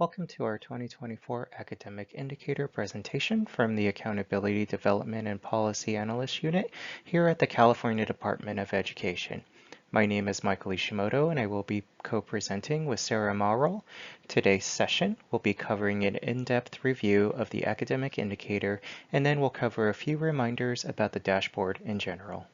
Welcome to our 2024 Academic Indicator presentation from the Accountability Development and Policy Analyst Unit here at the California Department of Education. My name is Michael Ishimoto and I will be co-presenting with Sarah Maurel. Today's session will be covering an in-depth review of the academic indicator, and then we'll cover a few reminders about the dashboard in general.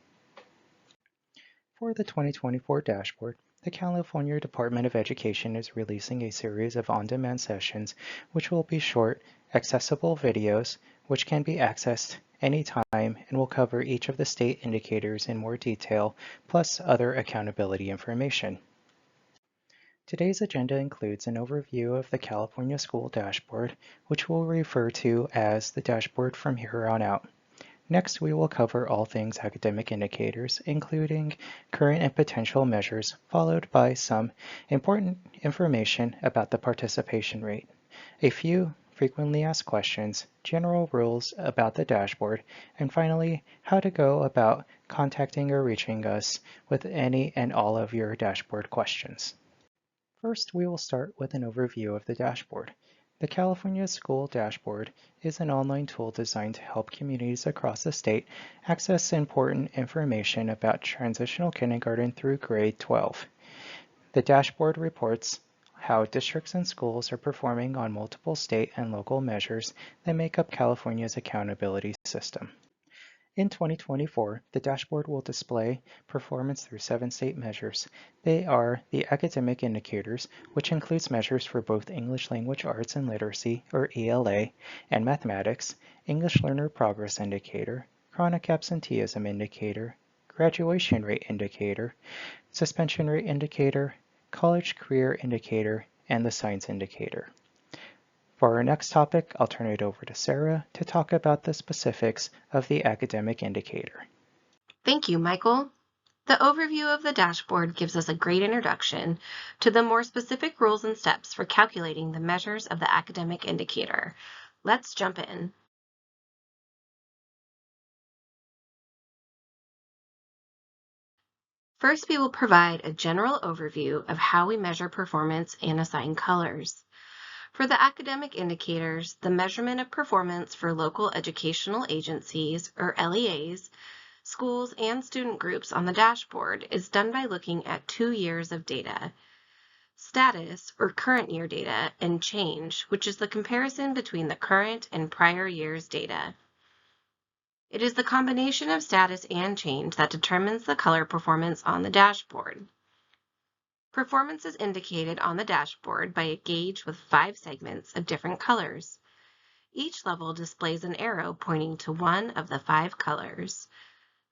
For the 2024 dashboard, the California Department of Education is releasing a series of on-demand sessions which will be short, accessible videos which can be accessed anytime and will cover each of the state indicators in more detail, plus other accountability information. Today's agenda includes an overview of the California School Dashboard, which we'll refer to as the dashboard from here on out. Next, we will cover all things academic indicators, including current and potential measures, followed by some important information about the participation rate, a few frequently asked questions, general rules about the dashboard, and finally, how to go about contacting or reaching us with any and all of your dashboard questions. First, we will start with an overview of the dashboard. The California School Dashboard is an online tool designed to help communities across the state access important information about transitional kindergarten through grade 12. The dashboard reports how districts and schools are performing on multiple state and local measures that make up California's accountability system. In 2024, the dashboard will display performance through 7 state measures. They are the academic indicators, which includes measures for both English Language Arts and Literacy, or ELA, and mathematics, English Learner Progress Indicator, Chronic Absenteeism Indicator, Graduation Rate Indicator, Suspension Rate Indicator, College Career Indicator, and the Science Indicator. For our next topic, I'll turn it over to Sarah to talk about the specifics of the academic indicator. Thank you, Michael. The overview of the dashboard gives us a great introduction to the more specific rules and steps for calculating the measures of the academic indicator. Let's jump in. First, we will provide a general overview of how we measure performance and assign colors. For the academic indicators, the measurement of performance for local educational agencies, or LEAs, schools, and student groups on the dashboard is done by looking at 2 years of data. Status, or current year data, and change, which is the comparison between the current and prior year's data. It is the combination of status and change that determines the color performance on the dashboard. Performance is indicated on the dashboard by a gauge with 5 segments of different colors. Each level displays an arrow pointing to one of the 5 colors.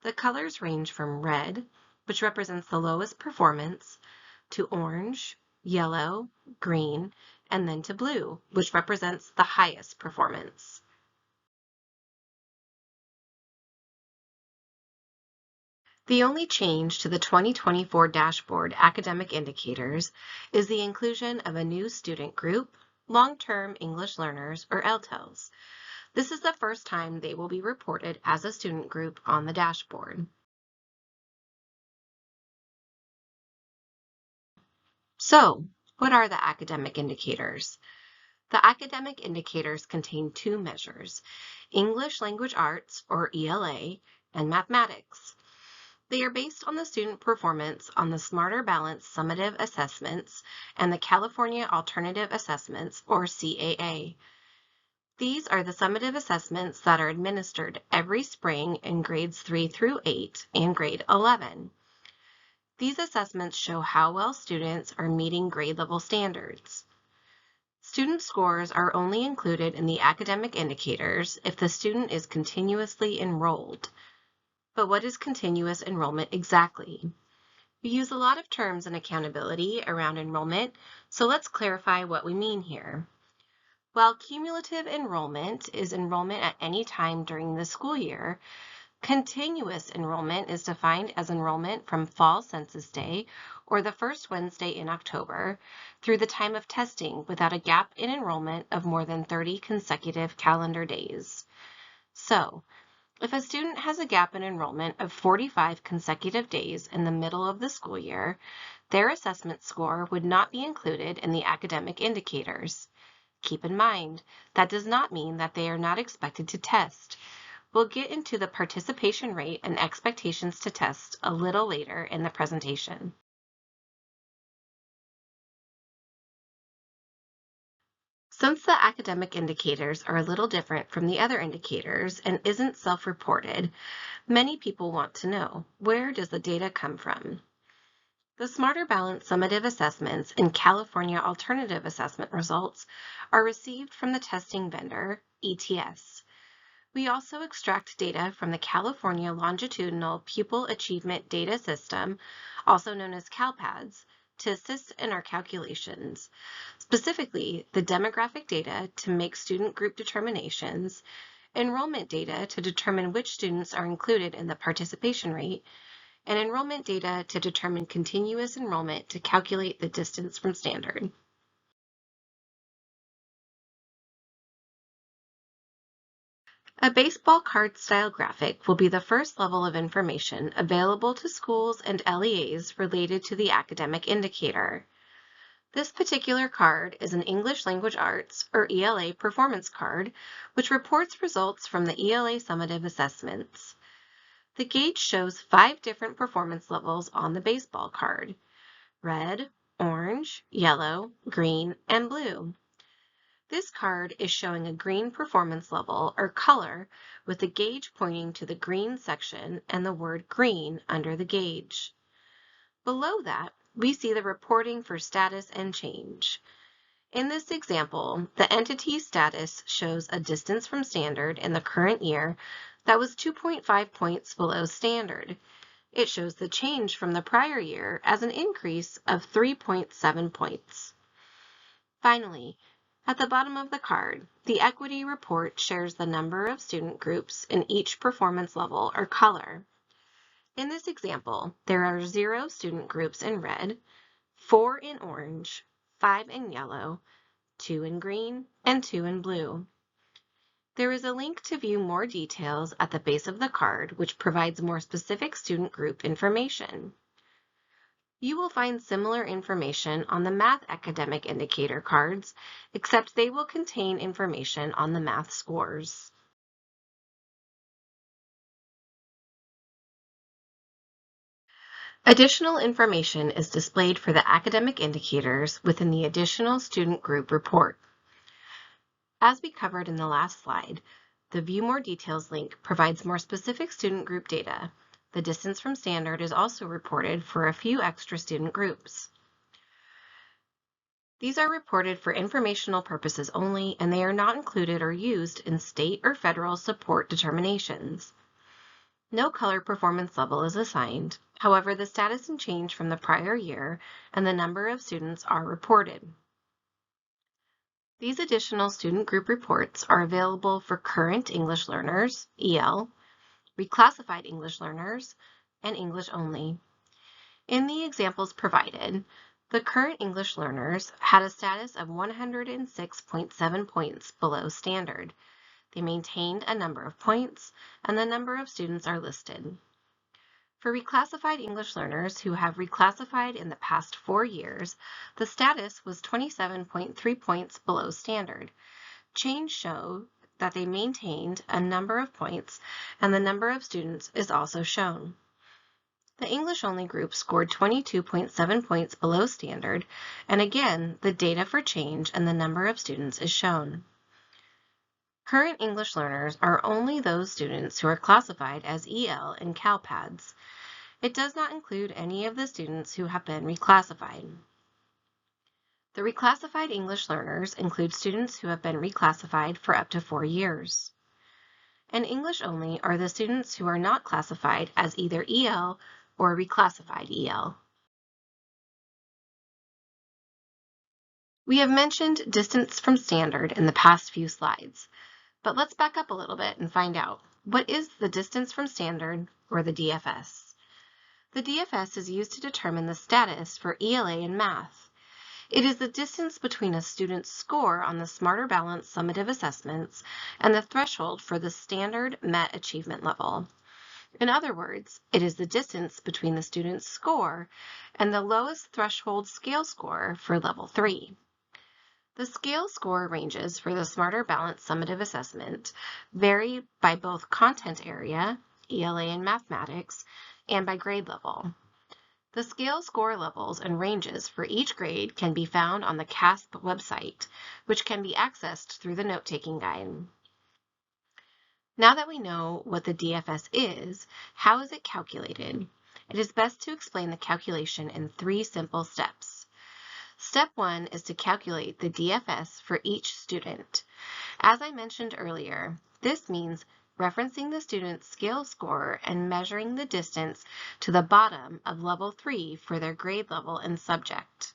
The colors range from red, which represents the lowest performance, to orange, yellow, green, and then to blue, which represents the highest performance. The only change to the 2024 dashboard academic indicators is the inclusion of a new student group, Long-Term English Learners, or LTELs. This is the first time they will be reported as a student group on the dashboard. So, what are the academic indicators? The academic indicators contain 2 measures, English Language Arts, or ELA, and mathematics. They are based on the student performance on the Smarter Balance Summative Assessments and the California Alternative Assessments, or CAA. These are the summative assessments that are administered every spring in grades 3 through 8 and grade 11. These assessments show how well students are meeting grade level standards. Student scores are only included in the academic indicators if the student is continuously enrolled. But what is continuous enrollment exactly? We use a lot of terms in accountability around enrollment, so let's clarify what we mean here. While cumulative enrollment is enrollment at any time during the school year, continuous enrollment is defined as enrollment from Fall Census Day, or the first Wednesday in October, through the time of testing without a gap in enrollment of more than 30 consecutive calendar days. So, if a student has a gap in enrollment of 45 consecutive days in the middle of the school year, their assessment score would not be included in the academic indicators. Keep in mind, that does not mean that they are not expected to test. We'll get into the participation rate and expectations to test a little later in the presentation. Since the academic indicators are a little different from the other indicators and isn't self-reported, many people want to know, where does the data come from? The Smarter Balance summative assessments and California alternative assessment results are received from the testing vendor, ETS. We also extract data from the California Longitudinal Pupil Achievement Data System, also known as CalPADS, to assist in our calculations, specifically the demographic data to make student group determinations, enrollment data to determine which students are included in the participation rate, and enrollment data to determine continuous enrollment to calculate the distance from standard. A baseball card style graphic will be the first level of information available to schools and LEAs related to the academic indicator. This particular card is an English Language Arts, or ELA, performance card, which reports results from the ELA summative assessments. The gauge shows 5 different performance levels on the baseball card: red, orange, yellow, green, and blue. This card is showing a green performance level or color with the gauge pointing to the green section and the word green under the gauge. Below that, we see the reporting for status and change. In this example, the entity status shows a distance from standard in the current year that was 2.5 points below standard. It shows the change from the prior year as an increase of 3.7 points. Finally, at the bottom of the card, the equity report shares the number of student groups in each performance level or color. In this example, there are 0 student groups in red, 4 in orange, 5 in yellow, 2 in green, and 2 in blue. There is a link to view more details at the base of the card, which provides more specific student group information. You will find similar information on the math academic indicator cards, except they will contain information on the math scores. Additional information is displayed for the academic indicators within the Additional Student Group Report. As we covered in the last slide, the View More Details link provides more specific student group data. The distance from standard is also reported for a few extra student groups. These are reported for informational purposes only, and they are not included or used in state or federal support determinations. No color performance level is assigned. However, the status and change from the prior year and the number of students are reported. These additional student group reports are available for current English learners, EL, reclassified English learners, and English only. In the examples provided, the current English learners had a status of 106.7 points below standard. They maintained a number of points, and the number of students are listed. For reclassified English learners who have reclassified in the past 4 years, the status was 27.3 points below standard. Change show that they maintained a number of points, and the number of students is also shown. The English-only group scored 22.7 points below standard, and again, the data for change and the number of students is shown. Current English learners are only those students who are classified as EL in CalPADS. It does not include any of the students who have been reclassified. The reclassified English learners include students who have been reclassified for up to 4 years. And English only are the students who are not classified as either EL or reclassified EL. We have mentioned distance from standard in the past few slides, but let's back up a little bit and find out, what is the distance from standard, or the DFS? The DFS is used to determine the status for ELA in math. It is the distance between a student's score on the Smarter Balance summative assessments and the threshold for the standard MET achievement level. In other words, it is the distance between the student's score and the lowest threshold scale score for level 3. The scale score ranges for the Smarter Balanced Summative Assessment vary by both content area, ELA and mathematics, and by grade level. The scale score levels and ranges for each grade can be found on the CASP website, which can be accessed through the note-taking guide. Now that we know what the DFS is, how is it calculated? It is best to explain the calculation in 3 simple steps. Step 1 is to calculate the DFS for each student. As I mentioned earlier, this means referencing the student's scale score and measuring the distance to the bottom of level 3 for their grade level and subject.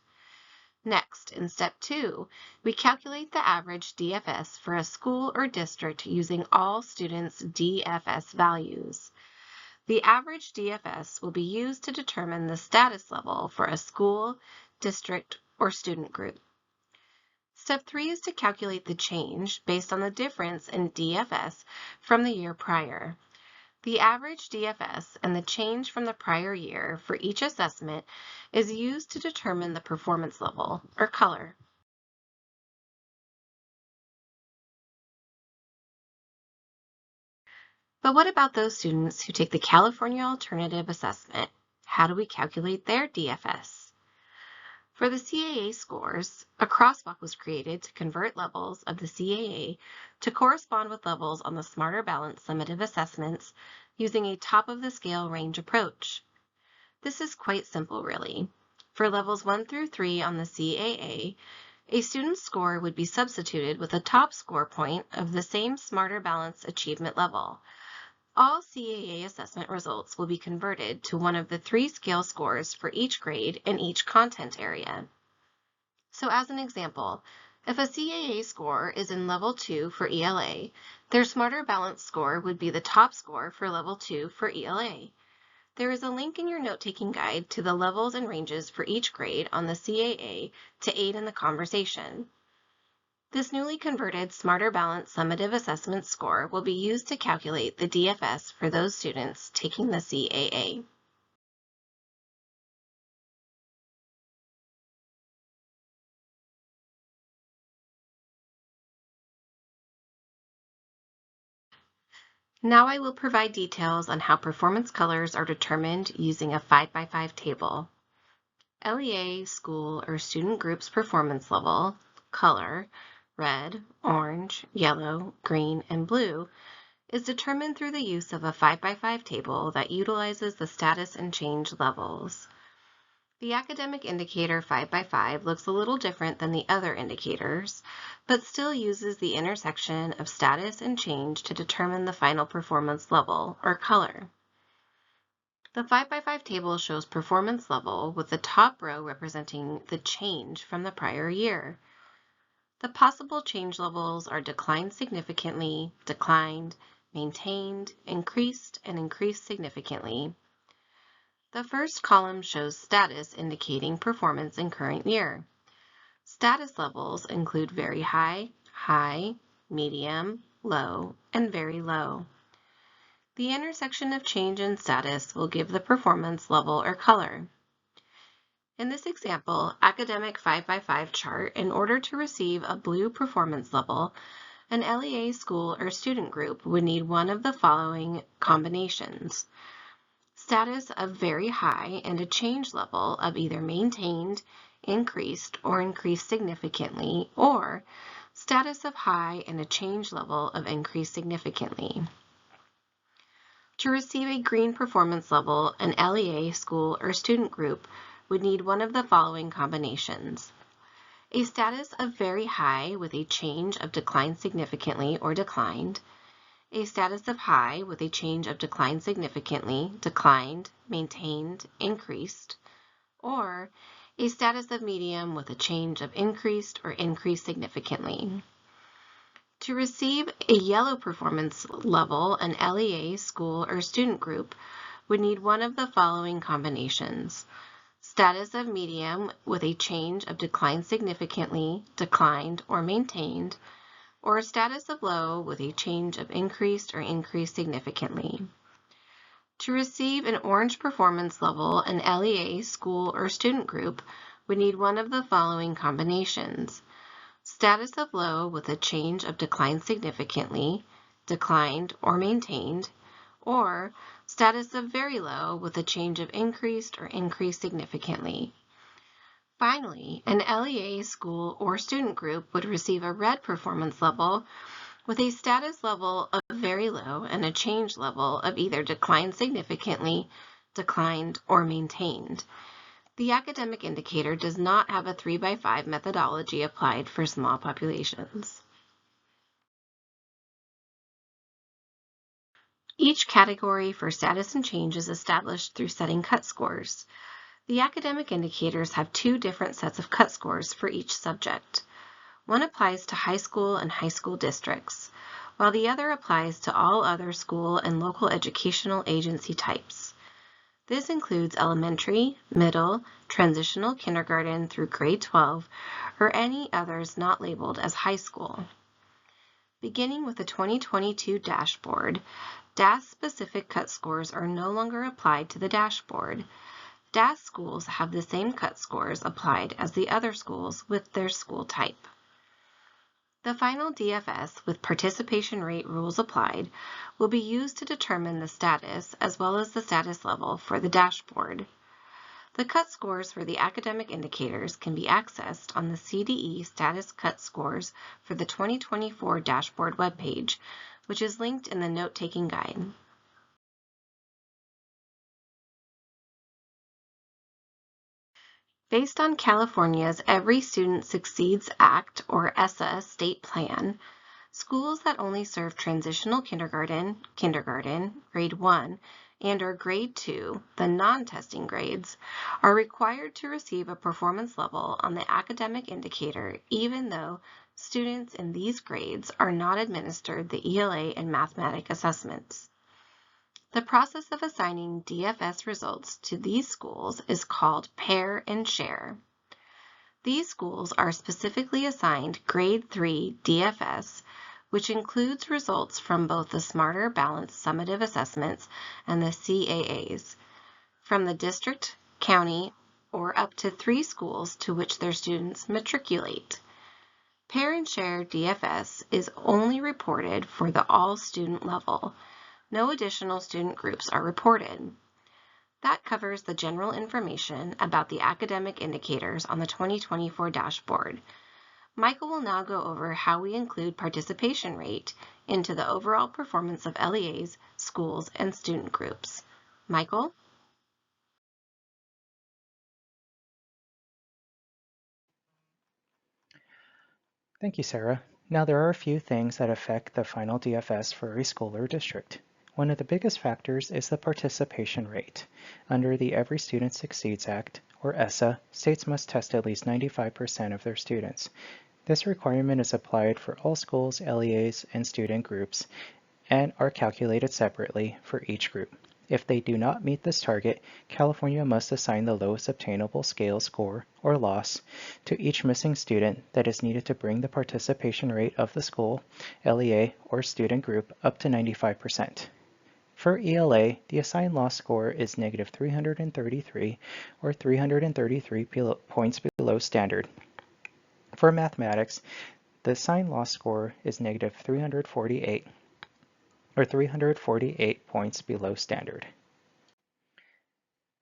Next, in step 2, we calculate the average DFS for a school or district using all students' DFS values. The average DFS will be used to determine the status level for a school, district, or student group. Step 3 is to calculate the change based on the difference in DFS from the year prior. The average DFS and the change from the prior year for each assessment is used to determine the performance level, or color. But what about those students who take the California Alternative Assessment? How do we calculate their DFS? For the CAA scores, a crosswalk was created to convert levels of the CAA to correspond with levels on the Smarter Balanced Summative Assessments using a top-of-the-scale range approach. This is quite simple, really. For levels 1 through 3 on the CAA, a student's score would be substituted with a top score point of the same Smarter Balanced achievement level. All CAA assessment results will be converted to one of the 3 scale scores for each grade and each content area. So as an example, if a CAA score is in level 2 for ELA, their Smarter Balanced score would be the top score for level 2 for ELA. There is a link in your note-taking guide to the levels and ranges for each grade on the CAA to aid in the conversation. This newly converted Smarter Balanced Summative Assessment score will be used to calculate the DFS for those students taking the CAA. Now I will provide details on how performance colors are determined using a 5x5 table. LEA school or student group's performance level, color, red, orange, yellow, green, and blue, is determined through the use of a 5x5 table that utilizes the status and change levels. The academic indicator 5x5 looks a little different than the other indicators, but still uses the intersection of status and change to determine the final performance level, or color. The 5x5 table shows performance level with the top row representing the change from the prior year. The possible change levels are declined significantly, declined, maintained, increased, and increased significantly. The first column shows status indicating performance in current year. Status levels include very high, high, medium, low, and very low. The intersection of change and status will give the performance level or color. In this example, academic 5x5 chart, in order to receive a blue performance level, an LEA school or student group would need one of the following combinations: status of very high and a change level of either maintained, increased, or increased significantly, or status of high and a change level of increased significantly. To receive a green performance level, an LEA school or student group would need one of the following combinations: a status of very high with a change of declined significantly or declined, a status of high with a change of declined significantly, declined, maintained, increased, or a status of medium with a change of increased or increased significantly. To receive a yellow performance level, an LEA school or student group would need one of the following combinations: status of medium with a change of declined significantly, declined, or maintained, or a status of low with a change of increased or increased significantly. To receive an orange performance level, an LEA school or student group would need one of the following combinations: status of low with a change of declined significantly, declined, or maintained, or status of very low with a change of increased or increased significantly. Finally, an LEA school or student group would receive a red performance level with a status level of very low and a change level of either declined significantly, declined, or maintained. The academic indicator does not have a 3x5 methodology applied for small populations. Each category for status and change is established through setting cut scores. The academic indicators have two different sets of cut scores for each subject. One applies to high school and high school districts, while the other applies to all other school and local educational agency types. This includes elementary, middle, transitional kindergarten through grade 12, or any others not labeled as high school. Beginning with the 2022 dashboard, DAS-specific cut scores are no longer applied to the dashboard. DAS schools have the same cut scores applied as the other schools with their school type. The final DFS with participation rate rules applied will be used to determine the status as well as the status level for the dashboard. The cut scores for the academic indicators can be accessed on the CDE Status Cut Scores for the 2024 dashboard webpage, which is linked in the note-taking guide. Based on California's Every Student Succeeds Act, or ESSA, state plan, schools that only serve transitional kindergarten, grade 1, and or grade 2, the non-testing grades, are required to receive a performance level on the academic indicator even though students in these grades are not administered the ELA and mathematics assessments. The process of assigning DFS results to these schools is called pair and share. These schools are specifically assigned Grade 3 DFS, which includes results from both the Smarter Balanced Summative Assessments and the CAAs, from the district, county, or up to 3 schools to which their students matriculate. Pair and share DFS is only reported for the all student level. No additional student groups are reported. That covers the general information about the academic indicators on the 2024 dashboard. Michael will now go over how we include participation rate into the overall performance of LEAs, schools, and student groups. Michael? Thank you, Sarah. Now there are a few things that affect the final DFS for a school or district. One of the biggest factors is the participation rate. Under the Every Student Succeeds Act, or ESSA, states must test at least 95% of their students. This requirement is applied for all schools, LEAs, and student groups, and are calculated separately for each group. If they do not meet this target, California must assign the lowest obtainable scale score, or loss, to each missing student that is needed to bring the participation rate of the school, LEA, or student group up to 95%. For ELA, the assigned loss score is negative 333 or 333 points below standard. For mathematics, the assigned loss score is negative 348 or 348 points below standard.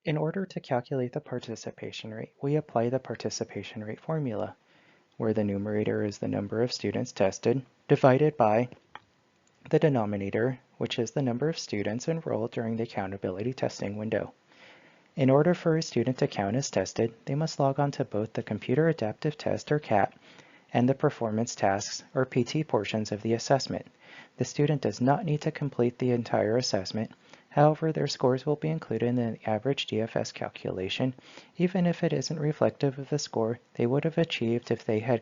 In order to calculate the participation rate, we apply the participation rate formula, where the numerator is the number of students tested, divided by the denominator, which is the number of students enrolled during the accountability testing window. In order for a student to count as tested, they must log on to both the Computer Adaptive Test, or CAT, and the Performance Tasks, or PT, portions of the assessment. The student does not need to complete the entire assessment. However, their scores will be included in the average DFS calculation, even if it isn't reflective of the score they would have achieved if they had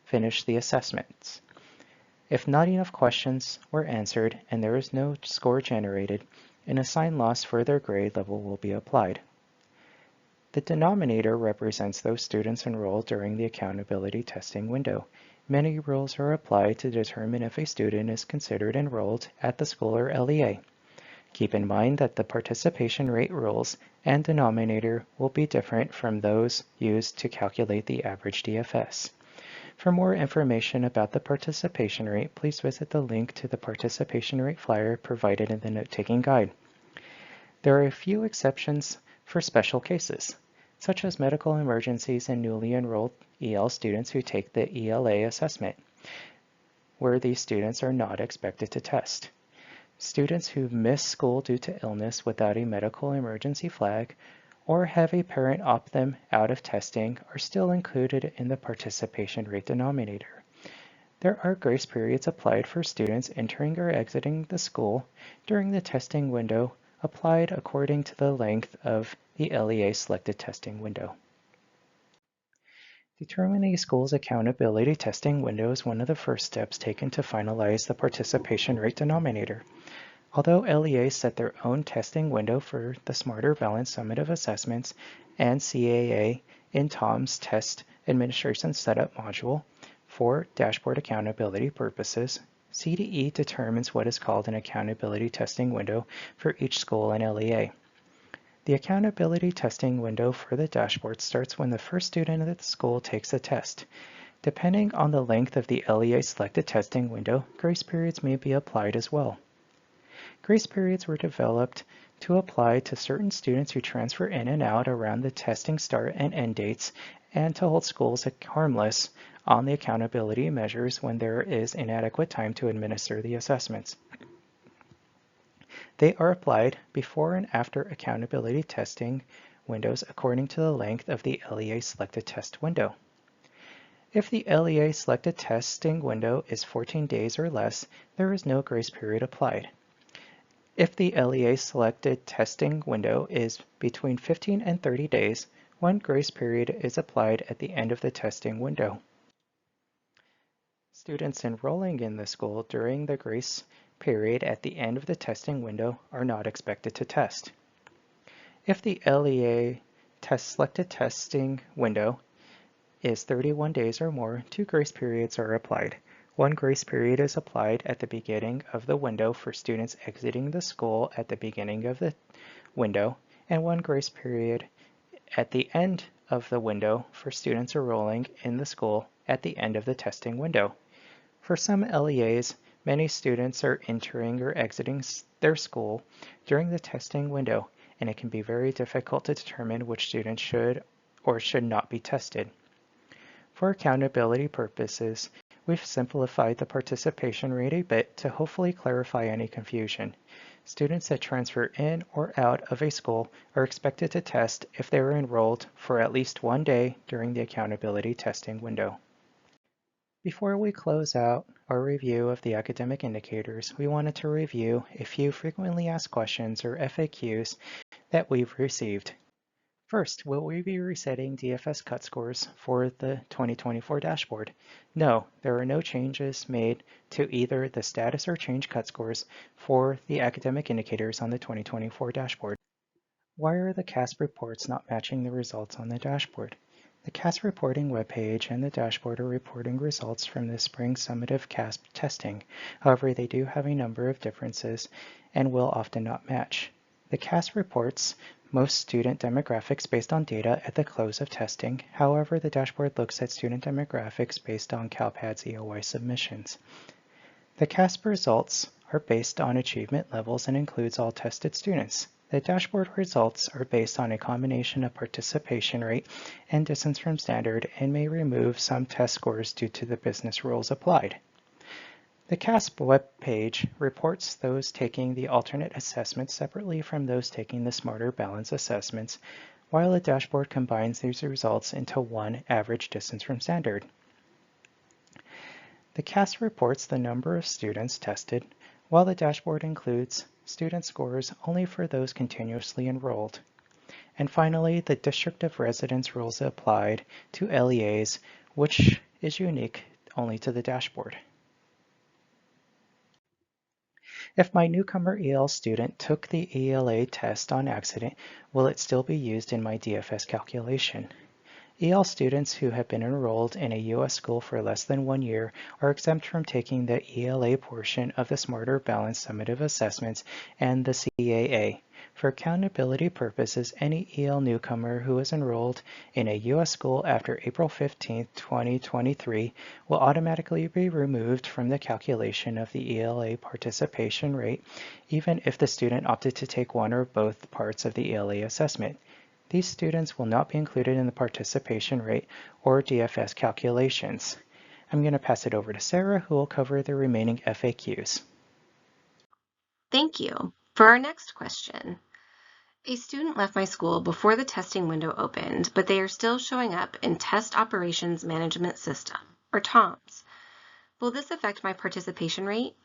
finished the assessments. If not enough questions were answered and there is no score generated, an assigned loss for their grade level will be applied. The denominator represents those students enrolled during the accountability testing window. Many rules are applied to determine if a student is considered enrolled at the school or LEA. Keep in mind that the participation rate rules and denominator will be different from those used to calculate the average DFS. For more information about the participation rate, please visit the link to the participation rate flyer provided in the note-taking guide. There are a few exceptions for special cases, such as medical emergencies and newly enrolled EL students who take the ELA assessment, where these students are not expected to test. Students who miss school due to illness without a medical emergency flag or have a parent opt them out of testing are still included in the participation rate denominator. There are grace periods applied for students entering or exiting the school during the testing window, applied according to the length of the LEA selected testing window. Determining a school's accountability testing window is one of the first steps taken to finalize the participation rate denominator. Although LEAs set their own testing window for the Smarter Balanced Summative Assessments and CAA in TOM's Test Administration Setup module for dashboard accountability purposes, CDE determines what is called an accountability testing window for each school in LEA. The accountability testing window for the dashboard starts when the first student at the school takes a test. Depending on the length of the LEA selected testing window, grace periods may be applied as well. Grace periods were developed to apply to certain students who transfer in and out around the testing start and end dates and to hold schools harmless on the accountability measures when there is inadequate time to administer the assessments. They are applied before and after accountability testing windows according to the length of the LEA selected test window. If the LEA selected testing window is 14 days or less, there is no grace period applied. If the LEA selected testing window is between 15 and 30 days, one grace period is applied at the end of the testing window. Students enrolling in the school during the grace period at the end of the testing window are not expected to test. If the LEA selected testing window is 31 days or more, 2 grace periods are applied. One grace period is applied at the beginning of the window for students exiting the school at the beginning of the window, and one grace period at the end of the window for students enrolling in the school at the end of the testing window. For some LEAs, many students are entering or exiting their school during the testing window, and it can be very difficult to determine which students should or should not be tested. For accountability purposes, we've simplified the participation rate a bit to hopefully clarify any confusion. Students that transfer in or out of a school are expected to test if they were enrolled for at least one day during the accountability testing window. Before we close out our review of the academic indicators, we wanted to review a few frequently asked questions or FAQs that we've received. First, will we be resetting DFS cut scores for the 2024 dashboard? No, there are no changes made to either the status or change cut scores for the academic indicators on the 2024 dashboard. Why are the CASP reports not matching the results on the dashboard? The CASP reporting webpage and the dashboard are reporting results from the spring summative CASP testing. However, they do have a number of differences and will often not match. The CASP reports most student demographics based on data at the close of testing. However, the dashboard looks at student demographics based on CalPADS EOY submissions. The CASP results are based on achievement levels and includes all tested students. The dashboard results are based on a combination of participation rate and distance from standard and may remove some test scores due to the business rules applied. The CASP web page reports those taking the alternate assessments separately from those taking the Smarter Balanced assessments, while the dashboard combines these results into one average distance from standard. The CASP reports the number of students tested, while the dashboard includes student scores only for those continuously enrolled. And finally, the District of Residence rules applied to LEAs, which is unique only to the dashboard. If my newcomer EL student took the ELA test on accident, will it still be used in my DFS calculation? EL students who have been enrolled in a U.S. school for less than 1 year are exempt from taking the ELA portion of the Smarter Balanced Summative Assessments and the CAA. For accountability purposes, any EL newcomer who is enrolled in a U.S. school after April 15, 2023 will automatically be removed from the calculation of the ELA participation rate, even if the student opted to take one or both parts of the ELA assessment. These students will not be included in the participation rate or DFS calculations. I'm going to pass it over to Sarah, who will cover the remaining FAQs. Thank you. For our next question, a student left my school before the testing window opened, but they are still showing up in Test Operations Management System, or TOMS. Will this affect my participation rate?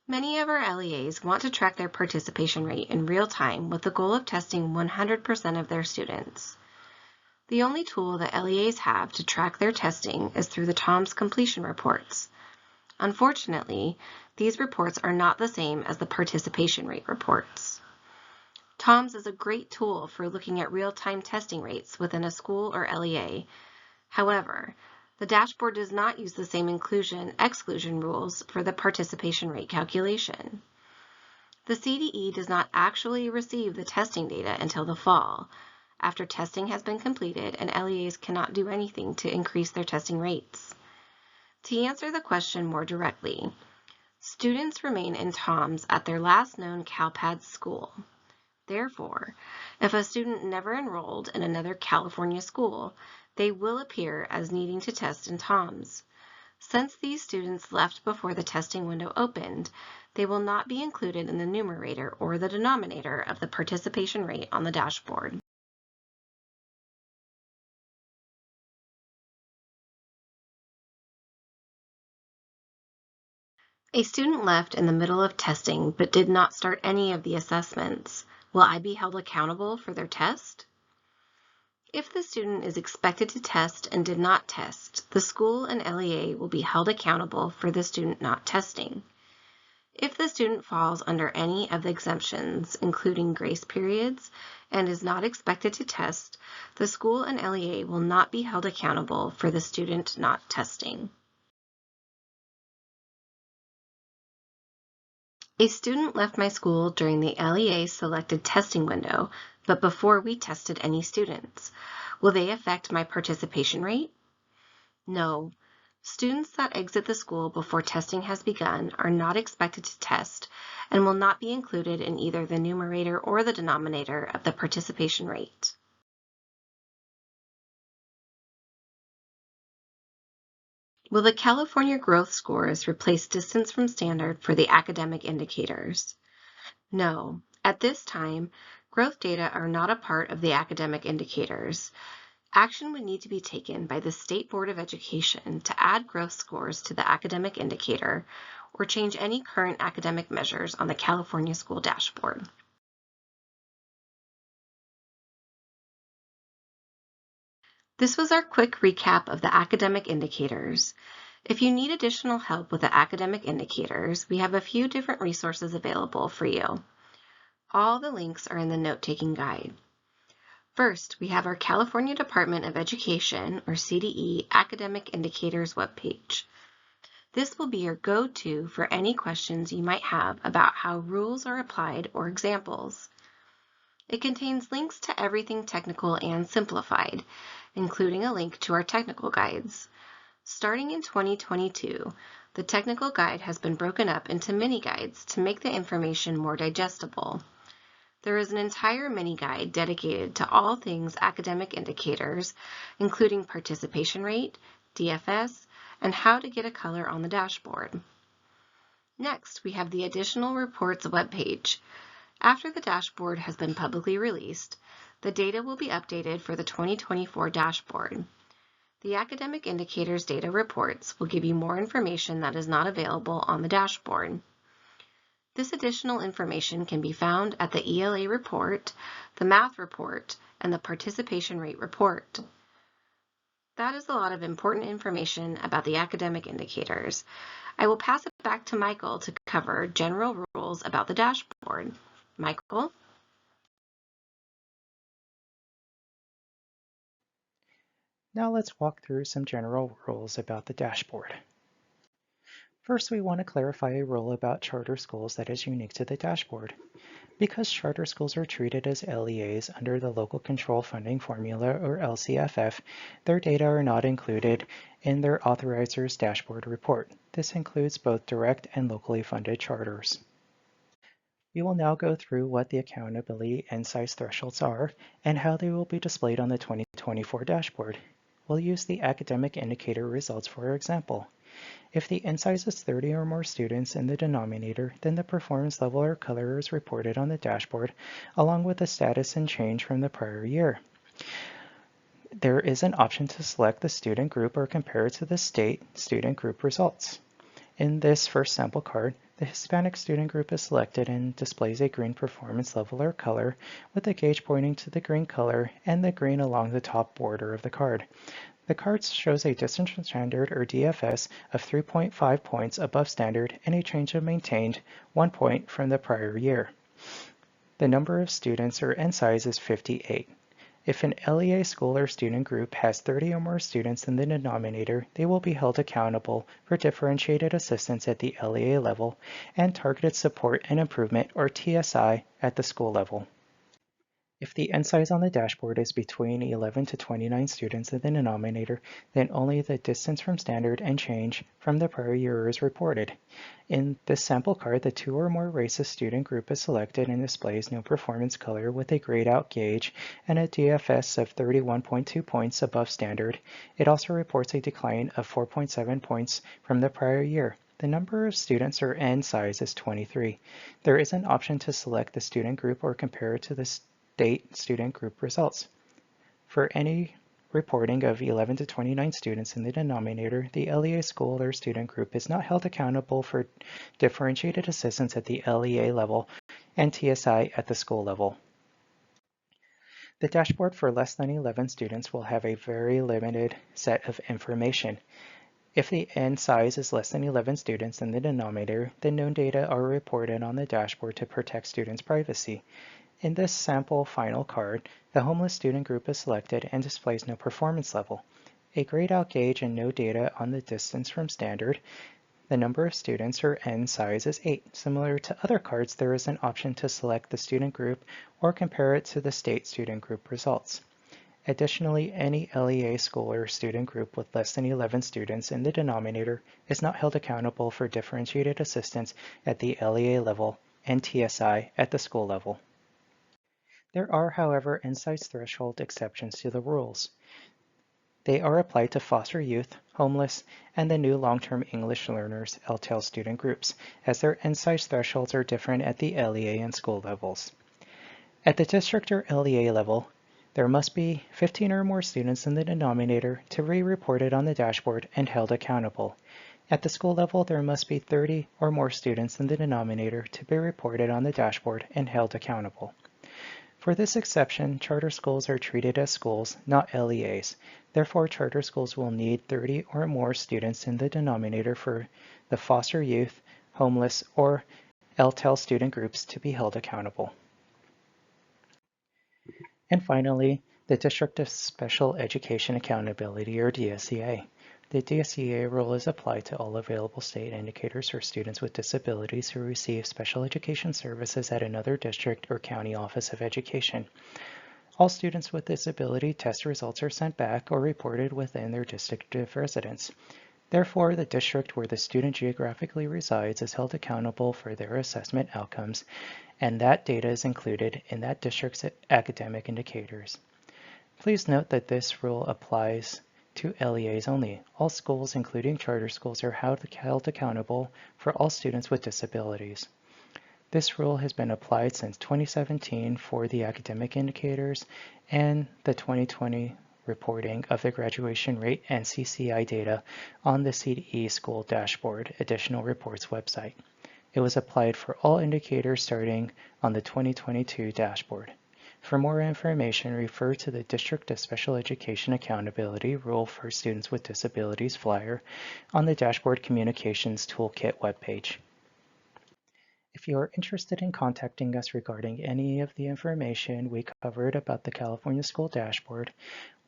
Many of our LEAs want to track their participation rate in real time with the goal of testing 100% of their students. The only tool that LEAs have to track their testing is through the TOMS completion reports. Unfortunately, these reports are not the same as the participation rate reports. TOMS is a great tool for looking at real-time testing rates within a school or LEA. However, the dashboard does not use the same inclusion-exclusion rules for the participation rate calculation. The CDE does not actually receive the testing data until the fall, after testing has been completed and LEAs cannot do anything to increase their testing rates. To answer the question more directly, students remain in TOMS at their last known CalPADS school. Therefore, if a student never enrolled in another California school, they will appear as needing to test in TOMS. Since these students left before the testing window opened, they will not be included in the numerator or the denominator of the participation rate on the dashboard. A student left in the middle of testing but did not start any of the assessments. Will I be held accountable for their test? If the student is expected to test and did not test, the school and LEA will be held accountable for the student not testing. If the student falls under any of the exemptions, including grace periods, and is not expected to test, the school and LEA will not be held accountable for the student not testing. A student left my school during the LEA selected testing window, but before we tested any students. Will they affect my participation rate? No. Students that exit the school before testing has begun are not expected to test and will not be included in either the numerator or the denominator of the participation rate. Will the California growth scores replace distance from standard for the academic indicators? No. At this time, growth data are not a part of the academic indicators. Action would need to be taken by the State Board of Education to add growth scores to the academic indicator or change any current academic measures on the California School Dashboard. This was our quick recap of the academic indicators. If you need additional help with the academic indicators, we have a few different resources available for you. All the links are in the note-taking guide. First, we have our California Department of Education, or CDE, Academic Indicators webpage. This will be your go-to for any questions you might have about how rules are applied or examples. It contains links to everything technical and simplified, including a link to our technical guides. Starting in 2022, the technical guide has been broken up into mini guides to make the information more digestible. There is an entire mini guide dedicated to all things academic indicators, including participation rate, DFS, and how to get a color on the dashboard. Next, we have the Additional Reports webpage. After the dashboard has been publicly released, the data will be updated for the 2024 dashboard. The Academic Indicators Data Reports will give you more information that is not available on the dashboard. This additional information can be found at the ELA report, the math report, and the participation rate report. That is a lot of important information about the academic indicators. I will pass it back to Michael to cover general rules about the dashboard. Michael? Now let's walk through some general rules about the dashboard. First, we want to clarify a rule about charter schools that is unique to the dashboard. Because charter schools are treated as LEAs under the Local Control Funding Formula, or LCFF, their data are not included in their Authorizer's Dashboard report. This includes both direct and locally funded charters. We will now go through what the accountability and size thresholds are and how they will be displayed on the 2024 dashboard. We'll use the academic indicator results for our example. If the N size is 30 or more students in the denominator, then the performance level or color is reported on the dashboard, along with the status and change from the prior year. There is an option to select the student group or compare it to the state student group results. In this first sample card, the Hispanic student group is selected and displays a green performance level or color, with the gauge pointing to the green color and the green along the top border of the card. The card shows a distance from standard, or DFS, of 3.5 points above standard and a change of maintained 1 point from the prior year. The number of students, or N size, is 58. If an LEA school or student group has 30 or more students in the denominator, they will be held accountable for differentiated assistance at the LEA level and targeted support and improvement, or TSI, at the school level. If the N size on the dashboard is between 11 to 29 students in the denominator, then only the distance from standard and change from the prior year is reported. In this sample card, the 2 or more races student group is selected and displays no performance color with a grayed out gauge and a DFS of 31.2 points above standard. It also reports a decline of 4.7 points from the prior year. The number of students, or N size, is 23. There is an option to select the student group or compare it to the state student group results. For any reporting of 11 to 29 students in the denominator, the LEA school or student group is not held accountable for differentiated assistance at the LEA level and TSI at the school level. The dashboard for less than 11 students will have a very limited set of information. If the N size is less than 11 students in the denominator, then no data are reported on the dashboard to protect students' privacy. In this sample final card, the homeless student group is selected and displays no performance level, a grayed out gauge, and no data on the distance from standard. The number of students, or N size, is 8. Similar to other cards, there is an option to select the student group or compare it to the state student group results. Additionally, any LEA school or student group with less than 11 students in the denominator is not held accountable for differentiated assistance at the LEA level and TSI at the school level. There are, however, N size threshold exceptions to the rules. They are applied to foster youth, homeless, and the new long-term English learners LTEL student groups, as their N size thresholds are different at the LEA and school levels. At the district or LEA level, there must be 15 or more students in the denominator to be reported on the dashboard and held accountable. At the school level, there must be 30 or more students in the denominator to be reported on the dashboard and held accountable. For this exception, charter schools are treated as schools, not LEAs. Therefore, charter schools will need 30 or more students in the denominator for the foster youth, homeless, or LTEL student groups to be held accountable. And finally, the District of Special Education Accountability, or DSEA. The DSEA rule is applied to all available state indicators for students with disabilities who receive special education services at another district or county office of education. All students with disability test results are sent back or reported within their district of residence. Therefore, the district where the student geographically resides is held accountable for their assessment outcomes, and that data is included in that district's academic indicators. Please note that this rule applies to LEAs only. All schools, including charter schools, are held accountable for all students with disabilities. This rule has been applied since 2017 for the academic indicators and the 2020 reporting of the graduation rate and CCI data on the CDE School Dashboard Additional Reports website. It was applied for all indicators starting on the 2022 dashboard. For more information, refer to the District of Special Education Accountability Rule for Students with Disabilities flyer on the Dashboard Communications Toolkit webpage. If you are interested in contacting us regarding any of the information we covered about the California School Dashboard,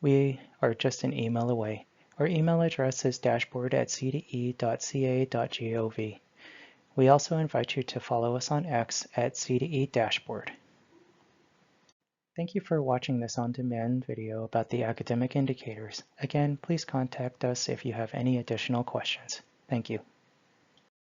we are just an email away. Our email address is dashboard@cde.ca.gov. We also invite you to follow us on X at CDE Dashboard. Thank you for watching this on-demand video about the academic indicators. Again, please contact us if you have any additional questions. Thank you.